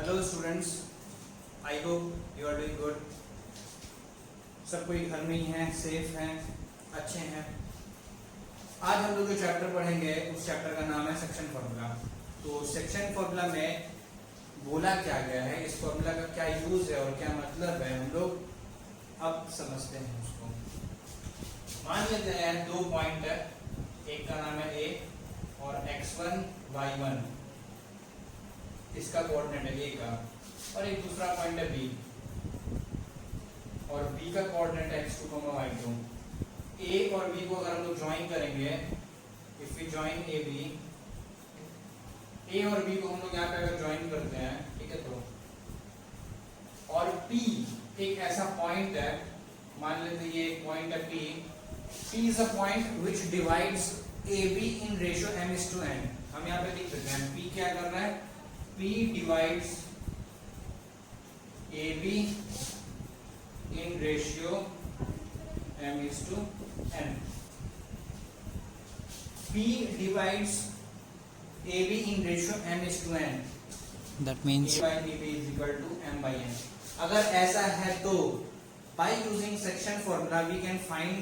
Hello students, I hope you are doing good. सब कोई घर में ही है, सेफ हैं, अच्छे हैं। आज हम लोग जो चैप्टर पढ़ेंगे उस चैप्टर का नाम है सेक्शन फॉर्मूला। तो सेक्शन फॉर्मूला में बोला क्या गया है, इस फॉर्मूला का क्या यूज है और क्या मतलब है, हम लोग अब समझते हैं उसको। मान लेते हैं दो पॉइंट है, एक का नाम है ए और x1 y1, इसका कोऑर्डिनेट है ए का, और एक दूसरा पॉइंट है बी और बी का कोऑर्डिनेट है x2, y2। ए और बी को अगर हम लोग ज्वाइन करेंगे, if we join A B, A और बी को हम लोग यहाँ पे अगर ज्वाइन करते हैं, ठीक है, तो और P एक ऐसा पॉइंट है, मान लेते हैं ये एक पॉइंट है P is a point which divides AB in ratio m:n। हम यहाँ पे लिख देते हैं P क्या कर रहा है, P divides AB in ratio m:n। P divides AB in ratio m:n. That means A by BB is equal to m by n. अगर ऐसा है तो by using section formula we can find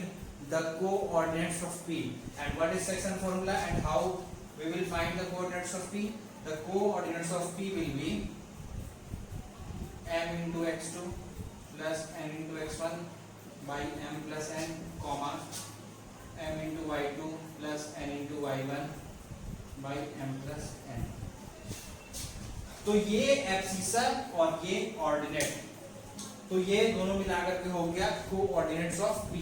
the coordinates of P. And what is section formula and how we will find the coordinates of P? The coordinates of P will be m into x2 plus n into x1 by m plus n, comma m into y2 plus n into y1 by m plus n। तो ये abscissa और ये ordinate, तो ये दोनों मिलाकर के हो गया coordinates of P,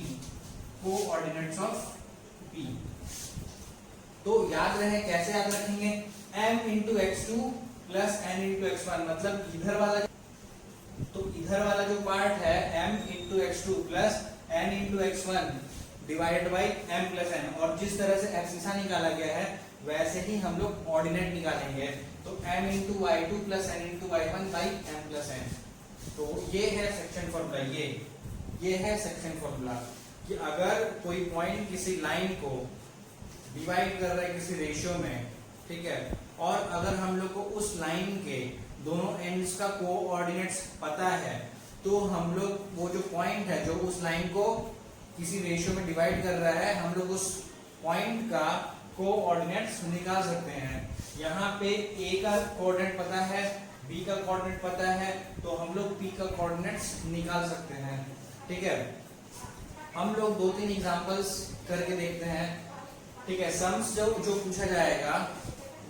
coordinates of P। तो याद रहे, कैसे याद रखेंगे, m into x2 plus n into x1, मतलब इधर वाला, तो इधर वाला जो पार्ट है m into x2 plus n into x1 divided by m plus n, और जिस तरह से एब्सिसा निकाला गया है वैसे ही हम लोग ऑर्डिनेट निकालेंगे, तो m into y2 plus n into y1 by m plus n। तो ये है सेक्शन फॉर्मूला, ये है सेक्शन फॉर्मूला कि अगर कोई पॉइंट किसी लाइन को डिवाइड कर रहा है किसी रेशियो में, ठीक है, और अगर हम लोग को उस लाइन के दोनों एंड्स का कोऑर्डिनेट्स पता है, तो हम लोग वो जो पॉइंट है जो उस लाइन को किसी रेशियो में डिवाइड कर रहा है, हम लोग उस पॉइंट का कोऑर्डिनेट्स निकाल सकते हैं। यहाँ पे A का कोऑर्डिनेट पता है, B का कोऑर्डिनेट पता है, तो हम लोग P का कोऑर्डिनेट्स निकाल सकते हैं, ठीक है। हम लोग दो तीन एग्जांपल्स करके देखते हैं, ठीक है। सम्स जो पूछा जाएगा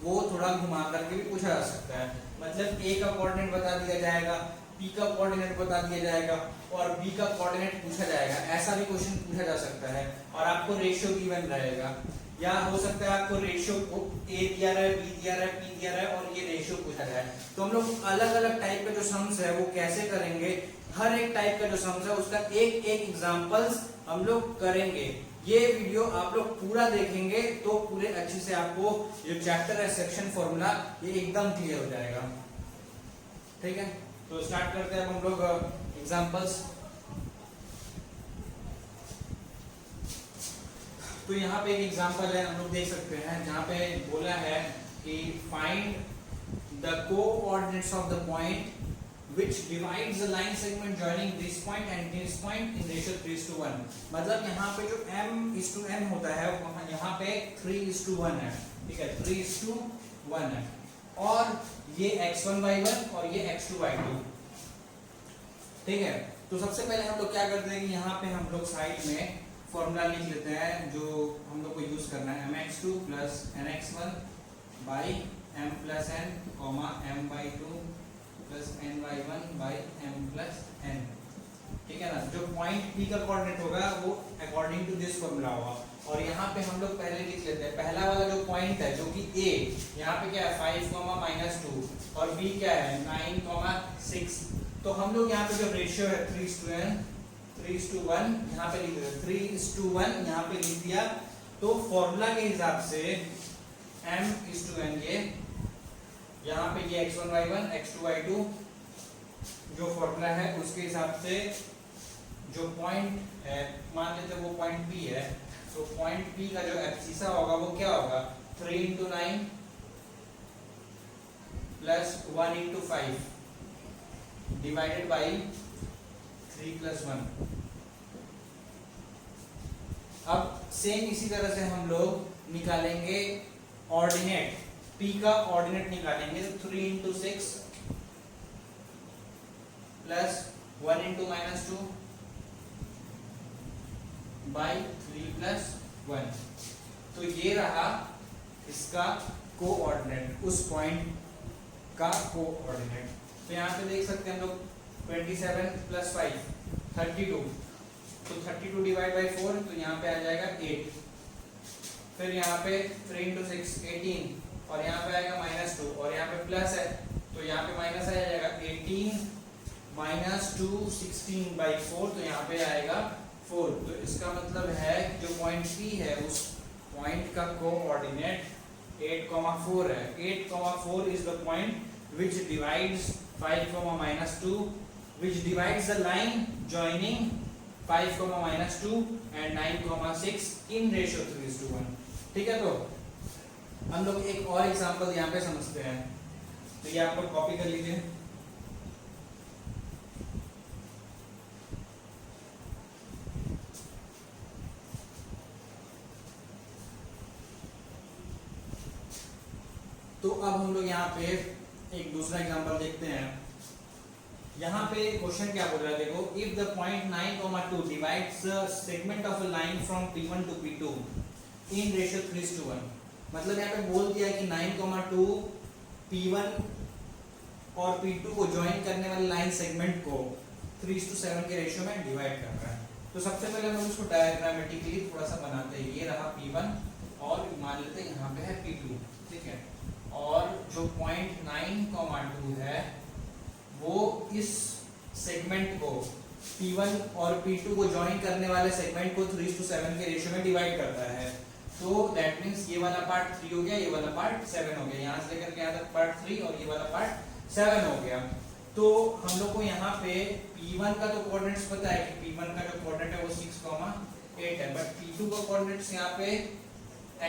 वो थोड़ा घुमा करके भी पूछा जा सकता है, मतलब A का कोऑर्डिनेट बता दिया जाएगा, P का कोऑर्डिनेट बता दिया जाएगा और B का कोऑर्डिनेट पूछा जाएगा, ऐसा भी क्वेश्चन पूछा जा सकता है। और आपको रेशियो गिवन रहेगा, या हो सकता है आपको रेशियो को A दिया रहा है, B दिया रहा है, P दिया रहा है और ये रेशियो पूछा जाए। तो हम लोग अलग अलग टाइप के जो सम्स है वो कैसे करेंगे, हर एक टाइप का जो सम्स है उसका एक एक एग्जांपल्स हम लोग करेंगे। ये वीडियो आप लोग पूरा देखेंगे तो पूरे अच्छे से आपको जो चैप्टर है सेक्शन फॉर्मूला ये एकदम क्लियर हो जाएगा, ठीक है। तो स्टार्ट करते हैं हम लोग एग्जांपल्स। तो यहाँ पे एक एग्जांपल है, हम लोग देख सकते हैं, जहाँ पे बोला है कि find the coordinates of the point which divides the line segment joining this point and this point in ratio 3:1। मतलब यहाँ पे जो m:n होता है यहाँ पे 3:1 है, ठीक है, 3:1 है, और ये x1 y1 और ये x2 y2, ठीक है। तो सबसे पहले हम लोग क्या करते हैं कि यहाँ पे हम लोग साइड में फॉर्मूला लिख लेते हैं जो हम लोग को यूज करना है, mx2 plus nx1 by m plus n, m/2 plus ny1 by m plus n, ठीक है ना। जो पॉइंट P का कोऑर्डिनेट होगा वो अकॉर्डिंग टू दिस फॉर्मूला होगा। और यहाँ पे हम लोग पहले लिख लेते हैं, पहला वाला जो पॉइंट है जो कि A, यहाँ पे क्या है 5, -2 और B क्या है 9, 6। तो हम लोग यहाँ पे जो रेशियो है 3:1 यहाँ पे लिख देते, 3:1 यहाँ पे लिख दिया। तो फॉर्मूला के हिसाब से m:n, ये यहाँ पे ये x1 y1 x2 y2 जो फॉर्मूला है उसके हिसाब से जो पॉइंट है, मान लेते वो पॉइंट P है, तो पॉइंट P का जो एब्सिसा होगा वो क्या होगा, 3 into 9 plus 1 into 5, divided by 3 plus 1। अब सेम इसी तरह से हम लोग निकालेंगे ऑर्डिनेट, p का ऑर्डिनेट निकालेंगे। 3 into 6 plus 1 into minus 2 by 3 plus 1। तो ये रहा इसका कोऑर्डिनेट, उस पॉइंट का कोऑर्डिनेट। तो यहाँ पे देख सकते हैं हम लोग 27 प्लस 5 32, तो 32 डिवाइड बाई 4, तो यहाँ पे आ जाएगा 8। फिर यहाँ पे 3 इंटू 6 18, और यहाँ पे आएगा माइनस 2, और यहाँ पे प्लस है तो यहाँ पे माइनस आ जाएगा 18 माइनस 2 16 बाई 4, तो यहाँ पे आएगा 4। तो इसका मतलब है जो पॉइंट P है उस पॉइंट का कोऑर्डिनेट 8,4 है। 8,4 is the point which divides 5, minus 2, which divides the line joining 5, minus 2 and 9,6 in ratio 3:1। ठीक है, तो हम लोग एक और एग्जांपल यहाँ पे समझते हैं। तो ये आप लोग कॉपी कर लीजिए। तो अब हम लोग यहाँ पे एक दूसरा एग्जांपल देखते हैं। यहाँ पे क्वेश्चन क्या बोल रहा है, देखो, if the point 9,2 divides segment of a line from P1 to P2 in ratio 3:1। मतलब यहाँ पे बोल दिया कि 9,2 P1 और P2 को ज्वाइन करने वाले लाइन सेगमेंट को 3:7 के रेशियो में डिवाइड कर रहा है। तो सबसे पहले हम उसको डायग्रामेटिकली थोड़ा सा बनाते हैं। ये रहा P1 और मान लेते हैं यहाँ पे है P2, ठीक है। और जो पॉइंट 9,2 है वो इस सेगमेंट को P1 और P2 को ज्वाइन करने वाले सेगमेंट को 3:7 के रेशियो में डिवाइड करता है। तो दैट मींस ये वाला पार्ट 3 हो गया, ये वाला पार्ट 7 हो गया। यहाँ से लेकर के यहाँ तक पार्ट 3 और ये वाला पार्ट 7 हो गया। तो हम लोग को यहाँ पे P1 का तो कोऑर्डिनेट्स पता है कि P1 का जो कोऑर्डिनेट है वो 6,8 है, बट P2 का कोऑर्डिनेट्स यहाँ पे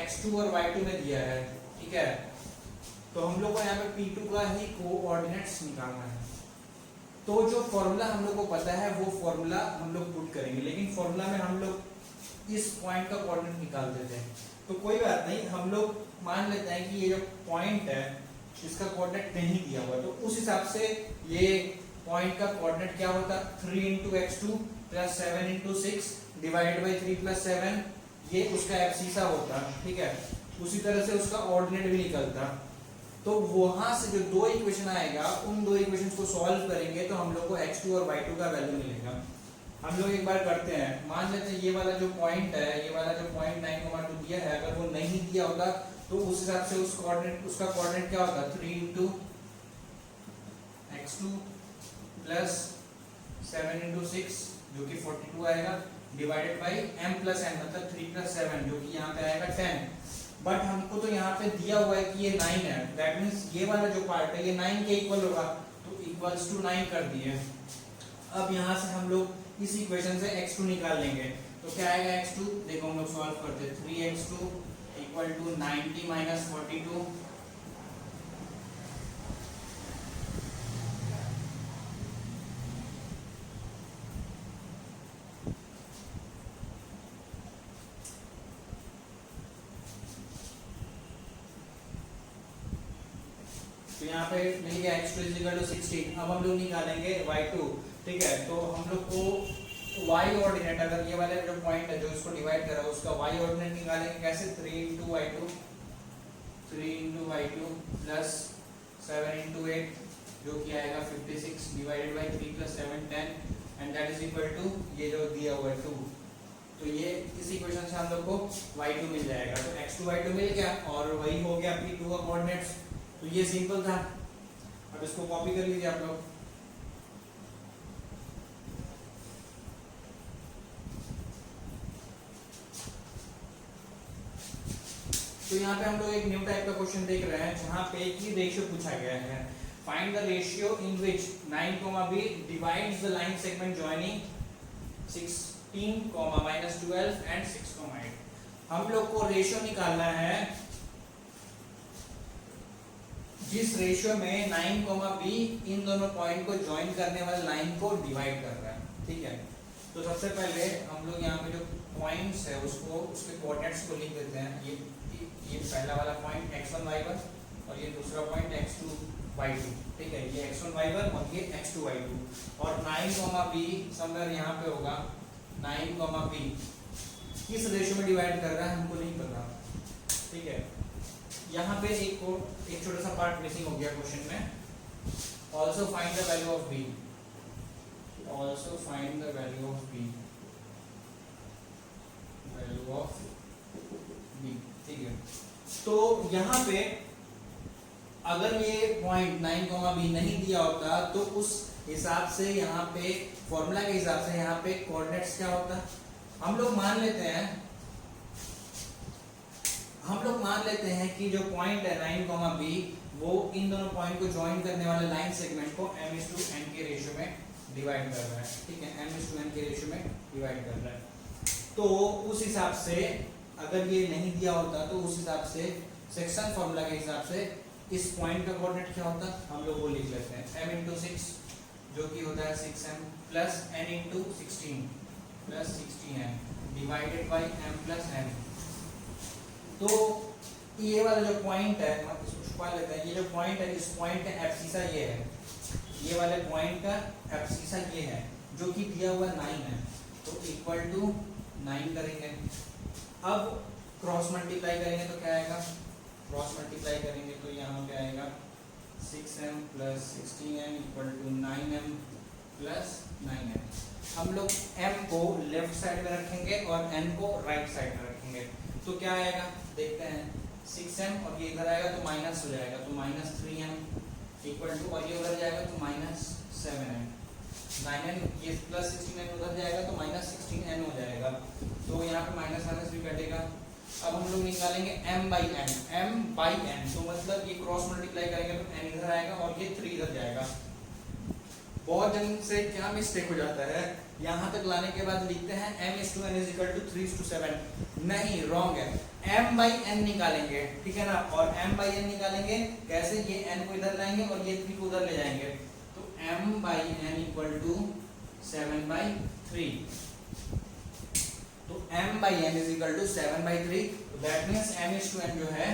x2 और y2 में दिया है, ठीक है। तो हम लोग को यहाँ पे P2 का ही कोऑर्डिनेट्स निकालना है। तो जो फॉर्मूला हम लोग को पता है वो फॉर्मूला हम लोग पुट करेंगे, लेकिन फॉर्मूला में हम लोग इस पॉइंट का कोऑर्डिनेट निकाल देते हैं। तो कोई बात नहीं, हम लोग मान लेते हैं कि ये जो पॉइंट है इसका कोऑर्डिनेट नहीं दिया हुआ, तो उस हिसाब से ये पॉइंट का कोऑर्डिनेट क्या होता, 3 into x2 plus 7 into 6 divided by 3 plus 7, ये उसका एब्सिसा होता, ठीक है। उसी तरह से उसका ऑर्डिनेट भी निकलता। तो वहां से जो दो इक्वेशन आएगा उन दो इक्वेशंस को सॉल्व करेंगे तो हम लोग को x2 और y2 का वैल्यू मिलेगा। हम लोग एक बार करते हैं। मान लेते हैं ये वाला जो पॉइंट है, ये वाला जो पॉइंट 9,2 दिया है, अगर वो नहीं दिया होता तो उस हिसाब से उसका कोऑर्डिनेट क्या होता, 3 इंटू x2 प्लस 7 इंटू 6 जो कि 42 आएगा, divided by m plus n मतलब 3 प्लस 7 जो कि यहाँ पे आएगा 10। बट हमको तो यहाँ पे दिया हुआ है कि ये 9 है, दैट मींस ये वाला जो पार्ट है ये 9 के इक्वल होगा, तो इक्वल्स टू 9 कर दिए। अब यहाँ से हम लोग इस इक्वेशन से x2 निकाल लेंगे। तो क्या आएगा x2, देखो हम लोग सॉल्व करते हैं। 3x2 इक्वल टू 90 माइनस 42, तो यहाँ पे मिल गया x2 इक्वल टू 16। अब हम लोग निकालेंगे y2, ठीक है। तो हम लोग को y ऑर्डिनेट, अगर ये वाला जो पॉइंट है जो इसको डिवाइड कर रहा है उसका y ऑर्डिनेट निकालेंगे कैसे, 3 इंटू y2 प्लस 7 इंटू 8 जो कि आएगा 56 divided by 3 plus 7 10 and that is equal to ये जो दिया हुआ है 2। तो ये इस इक्वेशन से हम लोग को y2 मिल जाएगा। तो x2 y2 मिल गया और वही हो गया P2 का कोऑर्डिनेट्स। तो ये सिंपल था। अब इसको कॉपी कर लीजिए आप लोग। तो यहाँ पे हम लोग एक न्यू टाइप का क्वेश्चन देख रहे हैं जहाँ पे की रेशियो पूछा गया है। Find the ratio in which 9, divides the line segment joining 16, -12 and 6, 8। हम लोग को रेशियो निकालना है किस रेशियो में 9, b इन दोनों पॉइंट को ज्वाइन करने वाले लाइन को डिवाइड कर रहा है, ठीक है। तो सबसे पहले हम लोग यहाँ पे जो पॉइंट्स है उसको उसके कोऑर्डिनेट्स को लिख देते हैं। ये पहला वाला पॉइंट x1 y1 और ये दूसरा पॉइंट x2 y2, ठीक है। ये x1 y1 और ये x2 y2 और 9, b समवेयर यहाँ पे होगा। 9, b किस रेशियो में डिवाइड कर रहा है हमको नहीं पता, ठीक है। यहाँ पे एक छोटा सा पार्ट मिसिंग हो गया क्वेश्चन में। Also find the value of b, also find the value of b, value of b, ठीक है। तो यहाँ पे अगर ये पॉइंट 9, b नहीं दिया होता तो उस हिसाब से यहाँ पे फॉर्मूला के हिसाब से यहाँ पे कोऑर्डिनेट्स क्या होता, हम लोग मान लेते हैं कि जो पॉइंट है 9, b वो इन दोनों पॉइंट को ज्वाइन करने वाले लाइन सेगमेंट को m/n के रेशियो में डिवाइड कर रहा है, ठीक है। m/n के रेशियो में डिवाइड कर रहा है। तो उस हिसाब से अगर ये नहीं दिया होता तो उस हिसाब से सेक्शन फॉर्मूला के हिसाब से इस पॉइंट का कोऑर्डिनेट क्या होता, हम लोग वो लिख लेते हैं m/6 जो कि होता है 6m plus n × 16 plus 16n divided by m plus n। तो ये वाला जो पॉइंट है इसको छुपा लेते हैं। ये जो पॉइंट है इस पॉइंट का एब्सिसा ये है, ये वाले पॉइंट का एब्सिसा ये है जो कि दिया हुआ 9 है, तो इक्वल टू 9 करेंगे। अब क्रॉस मल्टीप्लाई करेंगे तो क्या आएगा, क्रॉस मल्टीप्लाई करेंगे तो यहाँ पे आएगा 6m plus 16n equal to 9m plus 9n। हम लोग m को लेफ्ट साइड में रखेंगे और n को राइट साइड में रखेंगे, तो क्या आएगा देखते हैं। 6m और ये इधर आएगा तो माइनस हो जाएगा, तो माइनस 3m इक्वल टू, और ये उधर जाएगा तो माइनस 7m, 9n ये प्लस 16n उधर जाएगा तो माइनस 16n हो जाएगा, तो यहाँ पे माइनस माइनस भी कटेगा। अब हम लोग निकालेंगे m/n, तो मतलब ये क्रॉस मल्टीप्लाई करेंगे तो n इधर आएगा और ये 3 इधर जाएगा। बहुत जन से क्या मिस्टेक हो जाता है, यहाँ तक लाने के बाद लिखते हैं m/n = 3:7, नहीं, रॉन्ग है। m/n निकालेंगे, ठीक है ना, और m/n निकालेंगे कैसे, ये n को इधर लाएंगे और ये 3 को उधर ले जाएंगे, तो m/n = 7/3, तो m/n = 7/3, तो दैट मींस m/n जो है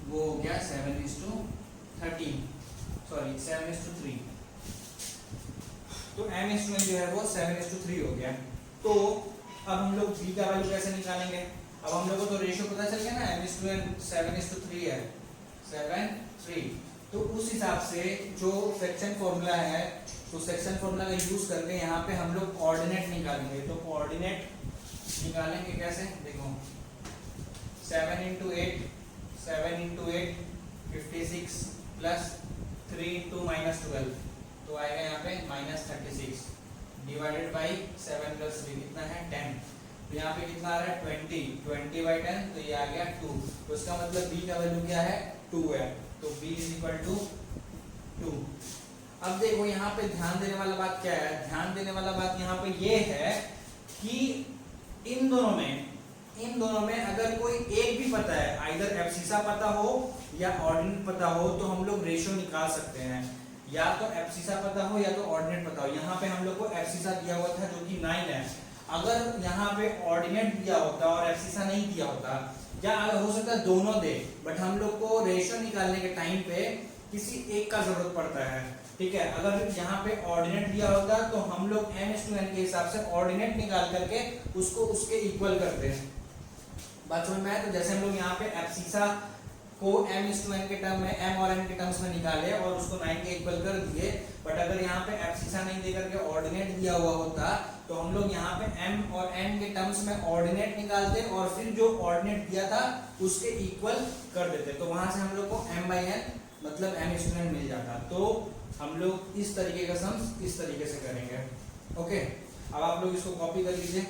वो हो गया 7:13, सॉरी 7:3, तो m/n जो है वो 7:3 हो गया। तो अब हम लोग b का वैल्यू कैसे निकालेंगे, अब हम लोग को तो रेशियो पता चल गया ना, m/n 7:3 है, 7:3, तो उस हिसाब से जो सेक्शन फॉर्मूला है, तो सेक्शन फॉर्मूला का यूज करके यहाँ पे हम लोग कोऑर्डिनेट निकालेंगे। तो कोऑर्डिनेट निकालेंगे कैसे, देखो 7 × 8 56 प्लस 3 × -12, तो आएगा यहाँ पे -36 डिवाइडेड बाई 7 + 3 कितना है 10, तो यहाँ पे कितना आ रहा है 20/10, तो ये आ गया 2, तो इसका मतलब b का वैल्यू क्या है 2 है, तो b = 2। अब देखो यहाँ पे ध्यान देने वाला बात क्या है, ध्यान देने वाला बात यहाँ पे ये है कि इन दोनों में अगर कोई एक भी पता है, आइदर एब्सिसा पता हो या ऑर्डिनेट पता हो, तो हम लोग रेशियो निकाल सकते हैं, या तो एब्सिसा पता हो या तो ऑर्डिनेट पता हो। यहाँ पे हम लोग को एब्सिसा दिया हुआ था जो कि 9 है, अगर यहाँ पे ऑर्डिनेट दिया होता और एब्सिसा नहीं दिया होता, या हो सकता है दोनों दे, बट हम लोग को रेशियो निकालने के टाइम पे किसी एक का जरूरत पड़ता है, ठीक है। अगर यहाँ पे ऑर्डिनेट दिया होता तो हम लोग m/n के हिसाब से ऑर्डिनेट निकाल करके उसको उसके इक्वल करते हैं, बात समझ में आया। तो जैसे हम लोग यहाँ पे एब्सिसा को m/n के टर्म में, m और n के टर्म्स में निकाले और उसको 9 के इक्वल कर दिए, बट अगर यहाँ पे एब्सिसा नहीं दे करके ऑर्डिनेट दिया हुआ होता तो हम लोग यहाँ पे m और n के टर्म्स में ऑर्डिनेट निकालते और फिर जो ऑर्डिनेट दिया था उसके इक्वल कर देते, तो वहां से हम लोग को m/n मतलब m/n मिल जाता। तो हम लोग इस तरीके का सम्स इस तरीके से करेंगे, ओके। अब आप लोग इसको कॉपी कर लीजिए।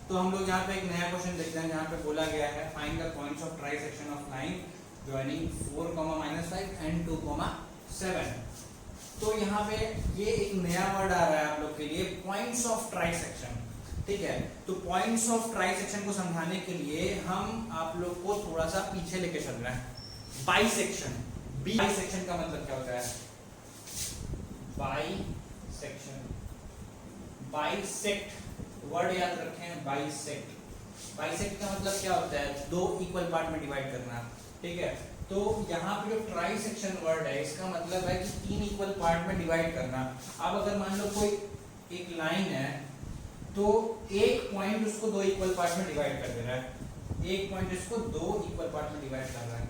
तो हम लोग यहाँ पे एक नया क्वेश्चन देखते हैं जहाँ पे बोला गया है find the points of trisection of line joining 4, -5 and 2, 7। तो यहाँ पे ये एक नया वर्ड आ रहा है आप लोग के लिए, पॉइंट्स ऑफ ट्राइसेक्शन। ठीक है, तो पॉइंट्स ऑफ ट्राइसेक्शन को समझाने के लिए हम आप लोग को थोड़ा सा पीछे लेके चल रहे हैं। बाइसेक्शन, बाइसेक्शन का मतलब क्या होता है? बाइसेक्शन, बाइसेक्ट वर्ड याद रखें, बाइसेक्ट। बाइसेक्ट का मतलब क्या होता है? दो इक्वल पार्ट में डिवाइड करना। ठीक है, तो यहाँ पे जो ट्राइसेक्शन वर्ड है इसका मतलब है कि तीन इक्वल पार्ट में डिवाइड करना। अब अगर मान लो कोई एक लाइन है तो एक पॉइंट उसको दो इक्वल पार्ट में डिवाइड कर दे रहा है, एक पॉइंट इसको दो इक्वल पार्ट में डिवाइड कर रहा है,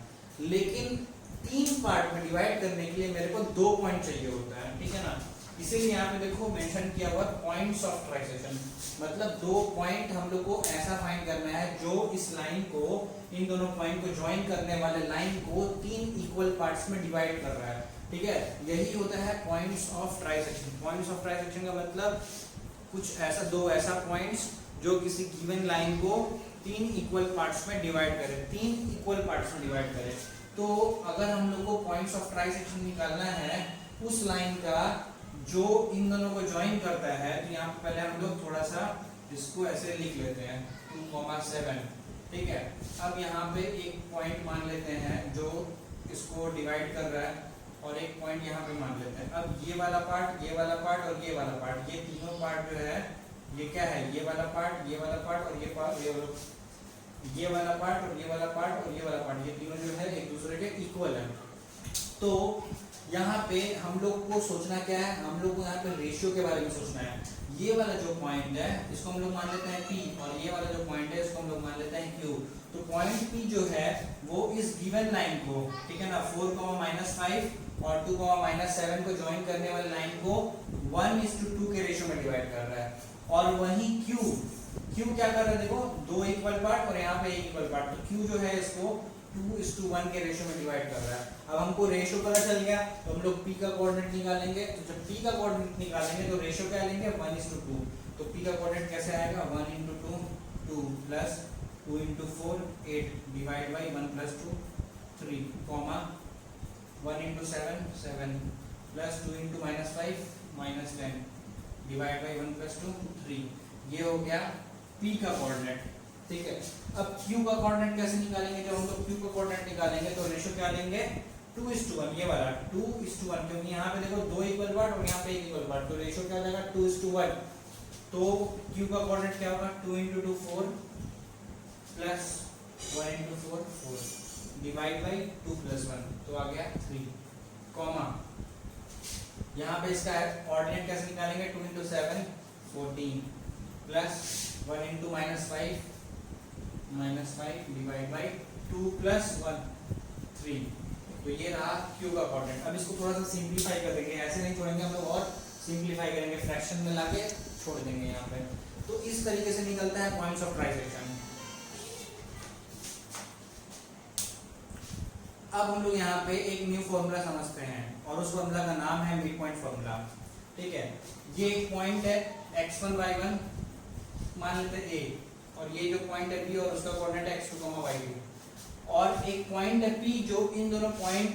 लेकिन तीन पार्ट में डिवाइड करने के लिए मेरे को दो पॉइंट चाहिए होता है। ठीक है ना, इसीलिए यहाँ पे देखो मेंशन किया हुआ पॉइंट्स ऑफ ट्राइसेक्शन, मतलब दो पॉइंट हम लोग को ऐसा फाइंड करना है जो इस लाइन को, इन दोनों पॉइंट को ज्वाइन करने वाले लाइन को तीन इक्वल पार्ट्स में डिवाइड कर रहा है। ठीक है, यही होता है points of trisection. Points of trisection का मतलब कुछ ऐसा, दो ऐसा पॉइंट्स जो किसी गिवन लाइन को तीन इक्वल पार्ट्स में डिवाइड करे, तीन इक्वल पार्ट्स में डिवाइड करे। तो अगर हम लोग को पॉइंट्स ऑफ ट्राइसेक्शन निकालना है उस लाइन का जो इन दोनों को ज्वाइन करता है, तो यहाँ पे पहले हम लोग थोड़ा सा इसको ऐसे लिख लेते हैं 2,7। ठीक है, अब यहाँ पे एक पॉइंट मान लेते हैं जो इसको डिवाइड कर रहा है और एक पॉइंट यहाँ पे मान लेते हैं। अब ये वाला पार्ट, ये वाला पार्ट और ये वाला पार्ट, ये तीनों पार्ट जो है ये क्या है? ये वाला पार्ट, ये वाला पार्ट और ये पार्ट, ये वाला पार्ट और ये वाला पार्ट और ये वाला पार्ट, ये तीनों जो है एक दूसरे के इक्वल है। तो यहाँ पे हम लोग को सोचना क्या है? हम लोग को यहाँ पे रेशियो के बारे में सोचना है। ये वाला जो पॉइंट है इसको हम लोग मान लेते हैं P और ये वाला जो पॉइंट है इसको हम लोग मान लेते हैं Q। तो पॉइंट P जो है वो इस गिवन लाइन को, ठीक है ना, 4,-5 और 2,-7 को ज्वाइन करने वाले लाइन को 1:2 के रेशियो में डिवाइड कर रहा है। और वहीं Q क्या कर रहा है? देखो दो इक्वल पार्ट और यहाँ पे एक इक्वल पार्ट, तो Q जो है इसको 2:1 के रेशियो में डिवाइड कर रहा है। अब हमको रेशियो पता चल गया तो हम लोग P का कोऑर्डिनेट निकालेंगे। तो जब P का कोऑर्डिनेट निकालेंगे तो रेशियो क्या लेंगे? 1:2। तो P का कोऑर्डिनेट कैसे आएगा? 1:2 2 plus 2:4 8 divide by 1 + 2 3 comma 1:7 7 plus 2 × -5 -10 divide by 1 + 2 3। ये हो गया P का कोऑर्डिनेट। ठीक है, अब Q का कोऑर्डिनेट कैसे निकालेंगे? जब हम लोग Q का कोऑर्डिनेट निकालेंगे तो रेशियो क्या लेंगे? 2:1, ये वाला 2:1, क्योंकि यहाँ पे देखो दो इक्वल पार्ट और यहाँ पे एक इक्वल पार्ट, तो रेशियो क्या हो जाएगा? 2:1। तो Q का कोऑर्डिनेट क्या होगा? 2 × 2 4 प्लस 1 × 4 4 डिवाइड बाई 2 + 1, तो आ गया 3 कॉमा यहाँ पे इसका कोऑर्डिनेट कैसे निकालेंगे? 2 × 7 14 प्लस 1 × -5 डिवाइड बाई 2 + 1 3। तो ये रहा Q का कोऑर्डिनेट। अब इसको थोड़ा सा सिंपलीफाई कर देंगे, ऐसे नहीं छोड़ेंगे हम लोग, और सिंपलीफाई करेंगे, फ्रैक्शन में लाके छोड़ देंगे यहाँ पे। तो इस तरीके से निकलता है पॉइंट्स ऑफ ट्राइसेक्शन। अब हम लोग यहाँ पे एक न्यू फॉर्मूला समझते हैं और उस फॉर्मूला का नाम है मिड पॉइंट फॉर्मूला। ठीक है, ये एक पॉइंट है x1 y1 मान लेते हैं A, और ये जो पॉइंट है P और उसका कोऑर्डिनेट है x2, y2, और एक पॉइंट है P जो इन दोनों पॉइंट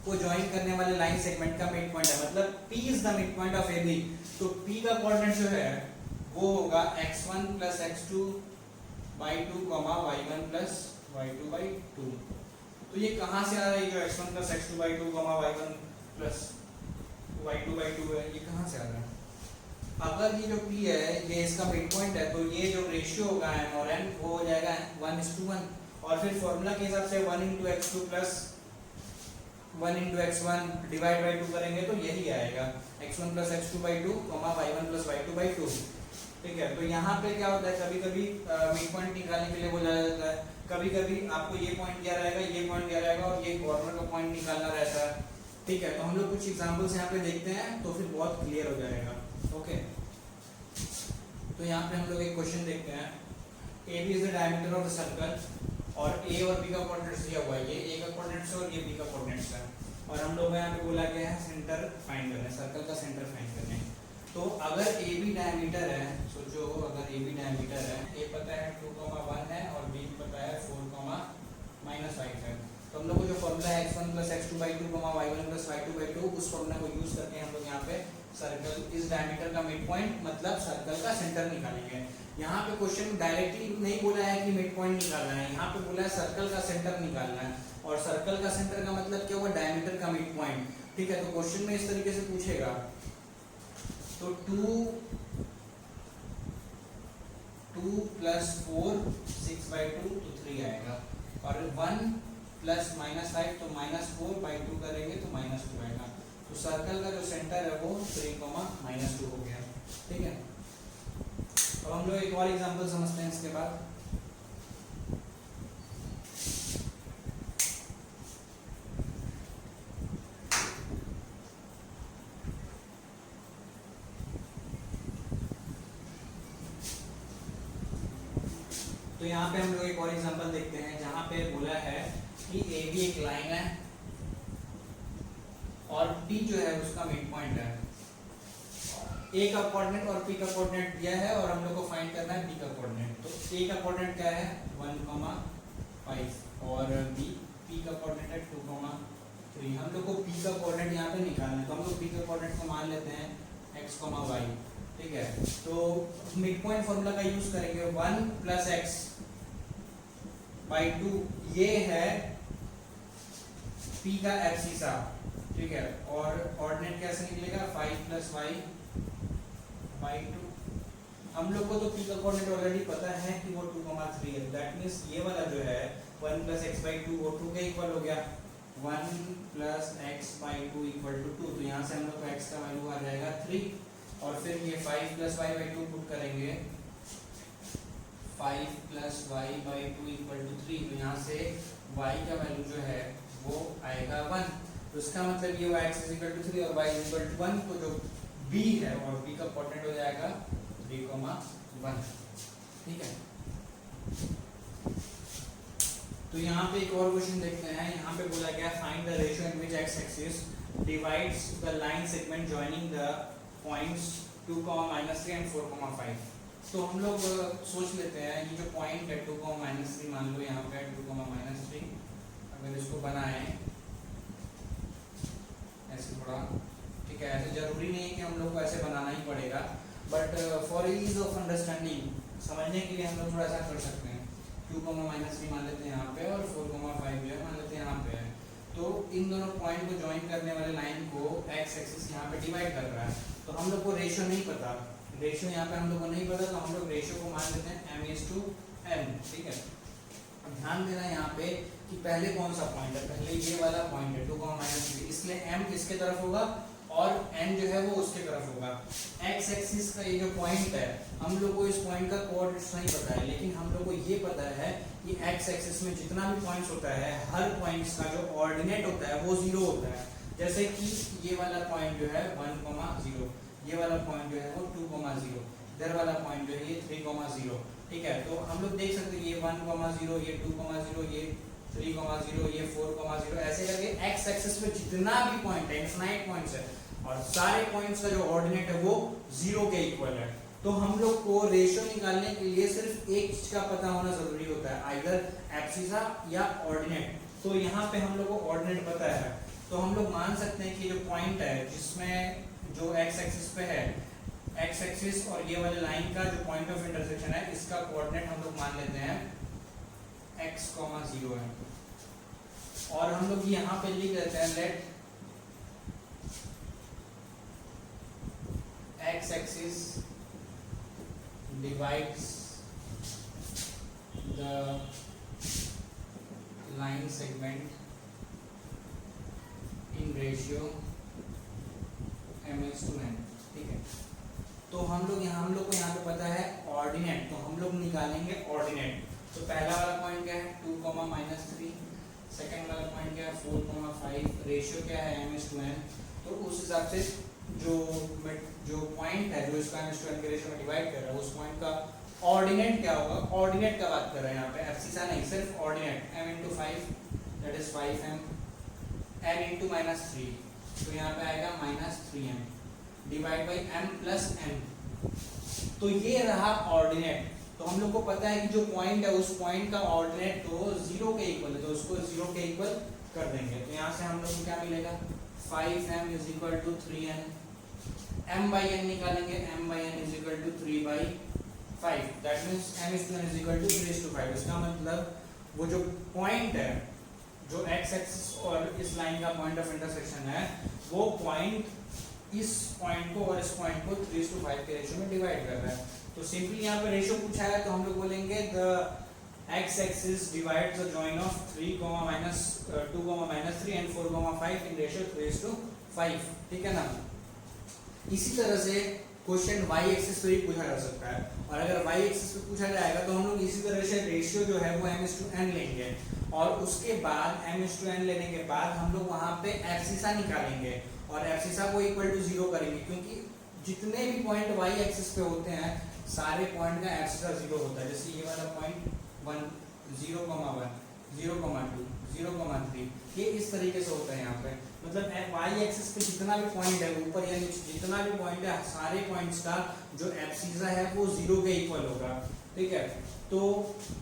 को ज्वाइन करने वाले लाइन सेगमेंट का मिड पॉइंट है, मतलब P is the mid point of AB। तो P का कोऑर्डिनेट जो है वो होगा x1 + x2 y2, y1 + y2/2। तो ये कहाँ से आ रहा है? जो x1 + x2 y2, y1 + y2/2 है, ये कहाँ से आ रहा है? अगर ये जो P है ये इसका मिड पॉइंट है, तो ये जो रेशियो होगा m और n वो हो जाएगा 1:1, और फिर फॉर्मूला के हिसाब से 1 × x2 + 1 × x1 डिवाइड बाई 2 करेंगे तो यही आएगा x1 + x2/2, y1 + y2/2। ठीक है, तो यहाँ पे क्या होता है, कभी कभी मिड पॉइंट निकालने के लिए बोला जाता है, कभी कभी आपको ये पॉइंट दिया रहेगा, ये पॉइंट दिया रहेगा और ये कॉर्नर का पॉइंट निकालना रहता है। ठीक है, तो हम लोग कुछ एग्जांपल्स यहाँ पे देखते हैं तो फिर बहुत क्लियर हो जाएगा। ओके, तो यहाँ पे हम लोग एक क्वेश्चन देखते हैं। AB is the diameter of the circle, और A और B का कोऑर्डिनेट्स दिया हुआ है, ये A का कोऑर्डिनेट्स है और ये B का कोऑर्डिनेट्स है, और हम लोग यहाँ पे बोला गया है सेंटर फाइंड करना है, सर्कल का सेंटर फाइंड करना है। तो अगर AB डायमीटर है, सोचो अगर AB डायमीटर है, A पता है 2,1 है और B पता है 4,-5 है, तो हम लोग को जो फॉर्मूला है x1 + x2/2, y1 + y2/2, उस फॉर्मूला को यूज करके हम लोग यहाँ पे सर्कल इस डायमीटर का मिड पॉइंट मतलब सर्कल का सेंटर निकालेंगे। यहाँ पे क्वेश्चन डायरेक्टली नहीं बोला है कि मिड पॉइंट निकालना है, यहाँ पे बोला है सर्कल का सेंटर निकालना है, और सर्कल का सेंटर का मतलब क्या हुआ, डायमीटर का मिड पॉइंट। ठीक है, तो क्वेश्चन में इस तरीके से पूछेगा तो 2 + 4 6/2 तो 3 आएगा, और 1 + -5 तो -4/2 करेंगे तो -2 आएगा। तो सर्कल का जो सेंटर है वो 3, -2 हो गया। ठीक है, अब हम लोग एक और एग्जांपल समझते हैं इसके बाद। तो यहाँ पे हम लोग एक और एग्जांपल देखते हैं जहाँ पे बोला है कि AB एक लाइन है और P जो है उसका मिड पॉइंट है। A का कोऑर्डिनेट और P का कोऑर्डिनेट दिया है और हम लोग को फाइंड करना है B का कोऑर्डिनेट। तो A का कोऑर्डिनेट क्या है 1, 5 और P का कोऑर्डिनेट है 2, 3। हम लोग को P का कोऑर्डिनेट यहाँ पे निकालना है, तो हम लोग P का कोऑर्डिनेट को मान लेते हैं x, y। ठीक है, तो मिड पॉइंट फॉर्मूला का यूज करेंगे 1 + x/2 ये है P का एब्सिसा। ठीक है, और कोऑर्डिनेट कैसे निकलेगा 5 + y/2। हम लोग को तो P का कोऑर्डिनेट ऑलरेडी पता है कि वो 2, 3 है। दैट मींस ये वाला जो है 1 + x/2 वो 2 के इक्वल हो गया। 1 + x/2 = 2, तो यहाँ से हम लोग को x का वैल्यू आ जाएगा 3, और फिर ये 5 + y/2 पुट करेंगे, 5 + y/2 = 3, तो यहाँ से y का वैल्यू जो है वो आएगा 1। तो इसका मतलब ये हुआ x = 3 और y = 1, तो जो b है और b का कोऑर्डिनेट हो जाएगा 3, 1। ठीक है, तो यहाँ पे एक और क्वेश्चन देखते हैं। यहाँ पे बोला गया find the ratio in which x axis divides the line segment joining the points 2, -3 and 4, 5। तो हम लोग सोच लेते हैं ये जो पॉइंट है 2, -3 मान लो यहाँ पे 2, -3, अगर इसको बनाएं ऐसे थोड़ा, ठीक है, ऐसे जरूरी नहीं है कि हम लोग को ऐसे बनाना ही पड़ेगा, but for ease of understanding समझने के लिए हम लोग थोड़ा सा कर सकते हैं। 2, -3 मान लेते हैं यहाँ पे, और 4, 5 जो है मान लेते हैं यहाँ पे है। तो इन दोनों पॉइंट को ज्वाइन करने वाले लाइन को x एक्सिस यहाँ पे डिवाइड कर रहा है, तो हम लोग को रेशियो नहीं पता, रेशियो यहाँ पे हम लोग को नहीं पता, तो हम लोग रेशियो को मान लेते हैं m/n। ठीक है, अब ध्यान देना यहाँ पे कि पहले कौन सा पॉइंट है, पहले ये वाला पॉइंट है 2, -3, इसलिए m किसके तरफ होगा और n जो है वो उसके तरफ होगा। x एक्सिस का ये जो पॉइंट है, हम लोग को इस पॉइंट का कोऑर्डिनेट्स नहीं पता है, लेकिन हम लोग को ये पता है कि x एक्सिस में जितना भी पॉइंट्स होता है हर पॉइंट्स का जो ऑर्डिनेट होता है वो 0 होता है। जैसे कि ये वाला पॉइंट जो है 1, 0, ये वाला पॉइंट जो है वो 2, 0, इधर वाला पॉइंट जो है ये 3, 0। ठीक है, तो हम लोग देख सकते हैं ये 1, 0, ये 2, 0, ये 3, 0, ये 4, 0, ऐसे करके x एक्सिस पे जितना भी पॉइंट है, इनफाइनाइट पॉइंट्स है, और सारे पॉइंट्स का जो ऑर्डिनेट है वो 0 के इक्वल है। तो हम लोग को रेशियो निकालने के लिए सिर्फ एक चीज का पता होना जरूरी होता है, आइदर एब्सिसा या ऑर्डिनेट। तो यहाँ पे हम लोग को ऑर्डिनेट पता है, तो हम लोग मान सकते हैं कि जो पॉइंट है जिसमें जो x एक्सिस पे है, x एक्सिस और ये वाले लाइन का जो पॉइंट ऑफ इंटरसेक्शन है, इसका कोऑर्डिनेट हम लोग मान लेते हैं x, 0 है, और हम लोग यहाँ पे लिख देते हैं late x axis divides the line segment in ratio m/n। ठीक है, तो हम लोग को यहाँ पे पता है ऑर्डिनेट, तो हम लोग निकालेंगे ऑर्डिनेट। तो पहला वाला पॉइंट क्या है 2, -3, सेकंड वाला पॉइंट क्या है 4, 5, रेशियो क्या है m/n। तो उस हिसाब से जो पॉइंट है जो इसका m/n के रेशियो में डिवाइड कर रहा है, उस पॉइंट का ऑर्डिनेट क्या होगा, ऑर्डिनेट का बात कर रहे हैं यहाँ पे, एब्सिसा नहीं, सिर्फ ordinate m × 5 that is 5m, n × -3, तो यहाँ पे आएगा -3m divide by m + n। तो ये रहा ऑर्डिनेट। तो हम लोग को पता है कि जो पॉइंट है उस पॉइंट का ऑर्डिनेट तो 0 के इक्वल है, तो उसको 0 के इक्वल कर देंगे। तो यहाँ से हम लोग को क्या मिलेगा 5m = 3n, m by n निकालेंगे, m by n is equal to 3/5, that means m is to n is equal to 3:5। इसका मतलब वो जो पॉइंट है, जो x एक्सिस और इस लाइन का पॉइंट ऑफ इंटरसेक्शन है, वो पॉइंट इस पॉइंट को और इस पॉइंट को 3:5 के रेशियो में डिवाइड कर रहा है। तो सिंपली यहाँ पे रेशियो पूछा है तो हम लोग बोलेंगे the x axis divides the join of 3, -2, -3 and 4, 5 in ratio 3:5, ठीक है ना। इसी तरह से क्वेश्चन y एक्सिस पे भी पूछा जा सकता है, और अगर y एक्सिस पे पूछा जाएगा तो हम लोग इसी तरह से रेशियो जो है वो m/n लेंगे, और उसके बाद m/n लेने के बाद हम लोग वहाँ पे एब्सिसा निकालेंगे और एब्सिसा को इक्वल टू 0 करेंगे, क्योंकि जितने भी पॉइंट y एक्सिस पे होते हैं सारे पॉइंट का एब्सिसा 0 होता है। जैसे ये वाला पॉइंट 1, 0,1, 0,2, 0,3, ये इस तरीके से होता है यहाँ पे। मतलब y एक्सिस पे जितना भी पॉइंट है ऊपर या नीचे, जितना भी पॉइंट है सारे पॉइंट्स का जो एब्सिसा है वो 0 के इक्वल होगा, ठीक है। तो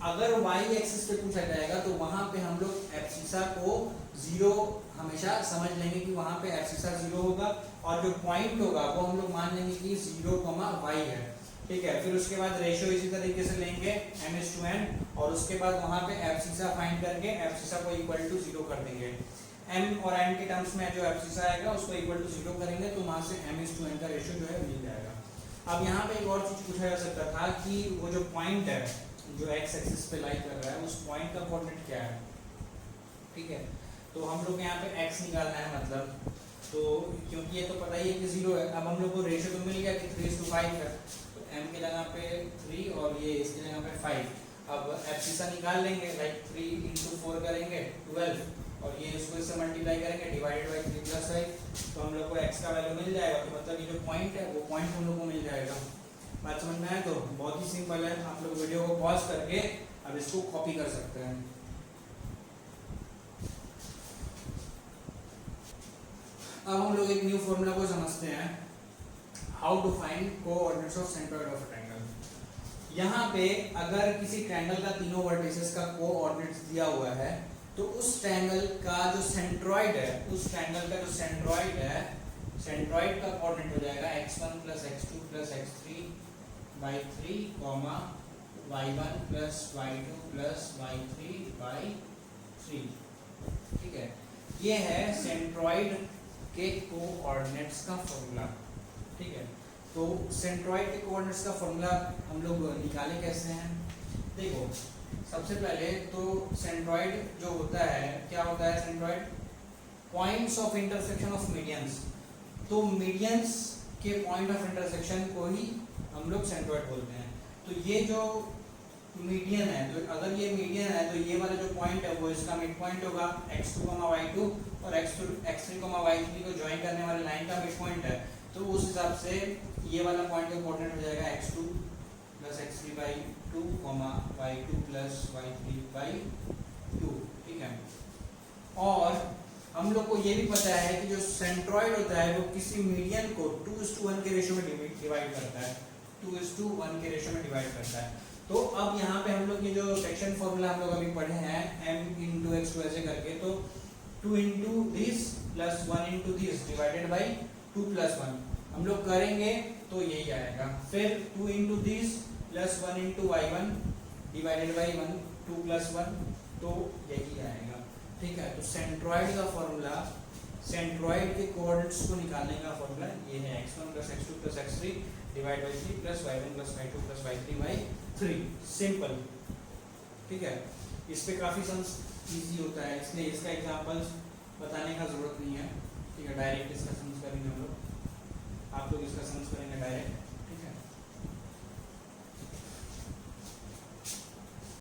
अगर y एक्सिस पे पूछा जाएगा तो वहां पे हम लोग एब्सिसा को 0 हमेशा समझ लेंगे कि वहां पे एब्सिसा 0 होगा, और जो पॉइंट होगा वो हम लोग मान लेंगे कि 0,y है, ठीक है। फिर उसके बाद रेशियो इसी तरीके से लेंगे m/n, और उसके बाद वहां पे एब्सिसा फाइंड करके एब्सिसा को इक्वल टू 0 कर देंगे। m और n के टर्म्स में जो एब्सिसा आएगा उसको इक्वल टू 0 करेंगे तो वहां से m/n का रेशियो जो है मिल जाएगा। अब यहाँ पे एक और चीज पूछा जा सकता था कि वो जो पॉइंट है जो x एक्सिस पे लाई कर रहा है उस पॉइंट का कोऑर्डिनेट क्या है, ठीक है। तो हम लोग यहाँ पे x निकालना है, मतलब तो क्योंकि ये तो पता ही है कि 0 है। अब हम लोग को रेशियो तो मिल गया कि 3:5 है, तो m की जगह पे 3 और ये इसकी जगह पे 5। अब एब्सिसा निकाल लेंगे, लाइक 3 × 4 करेंगे 12, और ये इसको इससे मल्टीप्लाई करेंगे डिवाइडेड बाय 3 + 5, तो हम लोग को x का वैल्यू मिल जाएगा। तो मतलब ये जो पॉइंट है वो पॉइंट हम लोग को मिल जाएगा। बात समझ में आए तो बहुत ही सिंपल है, आप लोग वीडियो को पॉज करके अब इसको कॉपी कर सकते हैं। अब हम लोग एक न्यू फॉर्मूला को समझते हैं, how to find coordinates of centroid of a triangle. यहाँ पे अगर किसी ट्रायंगल का तीनों वर्टिसेस का कोऑर्डिनेट्स दिया हुआ है तो उस ट्रायंगल का जो सेंट्रॉइड है, उस ट्रायंगल का जो सेंट्रॉइड है, सेंट्रॉइड का कोऑर्डिनेट हो जाएगा x1 + x2 + x3/3, y1 + y2 + y3/3, ठीक है। ये है सेंट्रॉइड के कोऑर्डिनेट्स का फॉर्मूला, ठीक है। तो सेंट्रॉइड के कोऑर्डिनेट्स का फॉर्मूला हम लोग निकालें कैसे हैं, देखो सबसे पहले तो सेंट्रॉइड जो होता है, क्या होता है centroid, points of intersection of medians. तो मीडियंस के पॉइंट ऑफ इंटरसेक्शन को ही हम लोग सेंट्रॉइड बोलते हैं। तो ये जो मीडियन है, तो अगर ये मीडियन है तो ये वाला जो पॉइंट है वो इसका मिड पॉइंट होगा, x2, y2 और x3, y3 को ज्वाइन करने वाली लाइन का मिड पॉइंट है। तो उस हिसाब से ये वाला पॉइंट का कोऑर्डिनेट हो जाएगा x2 + x3/2, y2 + y3/2, ठीक है। और हम लोग को ये भी पता है कि जो सेंट्रॉइड होता है वो किसी मीडियन को 2:1 के रेशियो में डिवाइड करता है, 2:1 के रेशियो में डिवाइड करता है। तो अब यहाँ पे हम लोग ये जो सेक्शन फॉर्मूला हम लोग अभी पढ़े हैं m × x2 ऐसे करके, तो 2 × this + 1 × this डिवाइडेड बाय 2 + 1 हम लोग करेंगे तो यही आएगा। फिर 2 × this + 1 × y1 डिवाइडेड बाय 2 + 1, तो यही आएगा, ठीक है। तो सेंट्रॉइड का फॉर्मूला, सेंट्रॉइड के कोऑर्डिनेट्स को निकालने का फॉर्मूला ये है x1 + x2 + x3 divide by 3 + y1 + y2 + y3/3, simple, ठीक है। इस पे काफी सम्स इजी होता है, इसलिए इसका एग्जांपल्स बताने का जरूरत नहीं है, ठीक है। डायरेक्ट इसका सम्स करेंगे हम लोग, आप लोग इसका सम्स करेंगे डायरेक्ट।